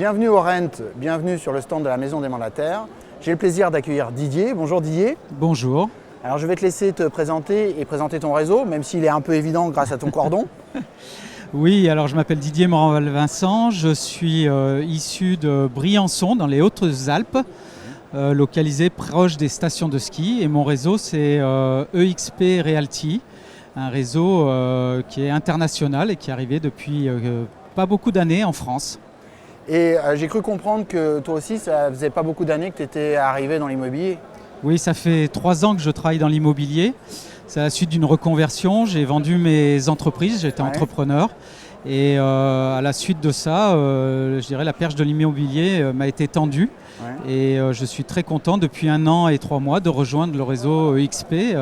Bienvenue au Rent, bienvenue sur le stand de la Maison des Mandataires. J'ai le plaisir d'accueillir Didier. Bonjour Didier. Bonjour. Alors je vais te laisser te présenter et présenter ton réseau, même s'il est un peu évident grâce à ton cordon. Oui, alors je m'appelle Didier Moranval-Vincent, je suis issu de Briançon dans les Hautes-Alpes, localisé proche des stations de ski, et mon réseau c'est EXP Realty, un réseau qui est international et qui est arrivé depuis pas beaucoup d'années en France. Et j'ai cru comprendre que toi aussi, ça faisait pas beaucoup d'années que tu étais arrivé dans l'immobilier. Oui, ça fait 3 ans que je travaille dans l'immobilier. C'est à la suite d'une reconversion. J'ai vendu mes entreprises, j'étais entrepreneur. Et à la suite de ça, je dirais la perche de l'immobilier m'a été tendue. Et je suis très content depuis 1 an et 3 mois de rejoindre le réseau EXP,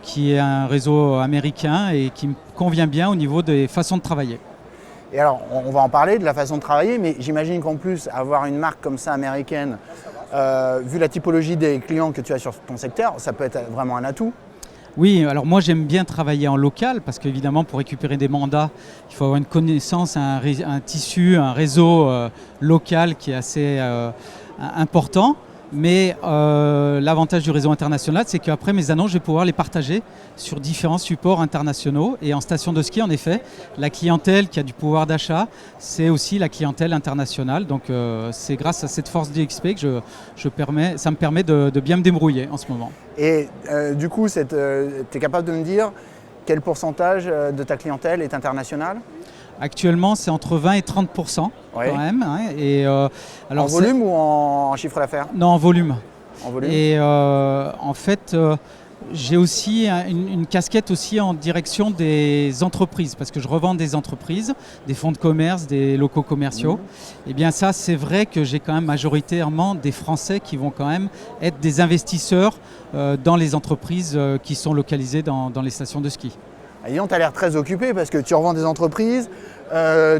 qui est un réseau américain et qui me convient bien au niveau des façons de travailler. Et alors, on va en parler de la façon de travailler, mais j'imagine qu'en plus, avoir une marque comme ça américaine, vu la typologie des clients que tu as sur ton secteur, ça peut être vraiment un atout. Oui, alors moi j'aime bien travailler en local parce qu'évidemment pour récupérer des mandats, il faut avoir une connaissance, un tissu, un réseau local qui est assez important. Mais l'avantage du réseau international, c'est qu'après mes annonces, je vais pouvoir les partager sur différents supports internationaux. Et en station de ski, en effet, la clientèle qui a du pouvoir d'achat, c'est aussi la clientèle internationale. Donc c'est grâce à cette force d'EXP que ça me permet de bien me débrouiller en ce moment. Et du coup, tu es capable de me dire quel pourcentage de ta clientèle est internationale ? Actuellement, c'est entre 20 et 30% quand même. Hein, et, alors en volume ou en chiffre d'affaires ? Non, en volume. En volume. Et en fait, j'ai aussi une casquette aussi en direction des entreprises, parce que je revends des entreprises, des fonds de commerce, des locaux commerciaux. Et bien ça, c'est vrai que j'ai quand même majoritairement des Français qui vont quand même être des investisseurs dans les entreprises qui sont localisées dans les stations de ski. Tu as l'air très occupé parce que tu revends des entreprises,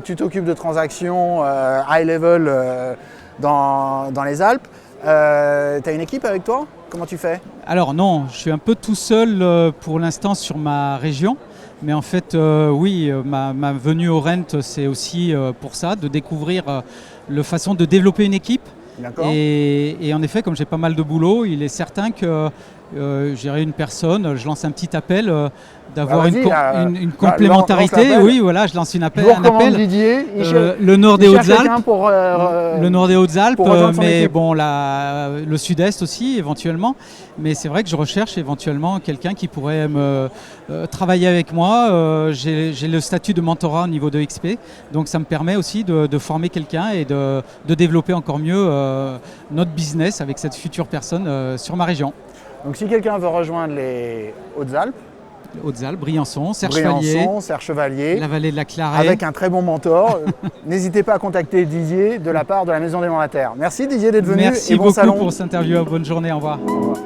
tu t'occupes de transactions high level dans les Alpes. Tu as une équipe avec toi ? Comment tu fais ? Alors non, je suis un peu tout seul pour l'instant sur ma région. Mais en fait, oui, ma venue au Rent, c'est aussi pour ça, de découvrir la façon de développer une équipe. Et en effet, comme j'ai pas mal de boulot, il est certain que gérer une personne, je lance un petit appel d'avoir une complémentarité. Oui, voilà, je lance un appel. Didier, le nord des Hautes-Alpes, le nord des Hautes-Alpes, mais bon, le sud-est aussi éventuellement. Mais c'est vrai que je recherche éventuellement quelqu'un qui pourrait travailler avec moi. J'ai le statut de mentorat au niveau de XP, donc ça me permet aussi de former quelqu'un et de développer encore mieux notre business avec cette future personne sur ma région. Donc si quelqu'un veut rejoindre les Hautes-Alpes, Briançon, Serre-Chevalier, la vallée de la Clarée, avec un très bon mentor, n'hésitez pas à contacter Didier de la part de la Maison des Mandataires. Merci Didier d'être venu. Merci et bon beaucoup salon. pour cette interview. Bonne journée, au revoir. Au revoir.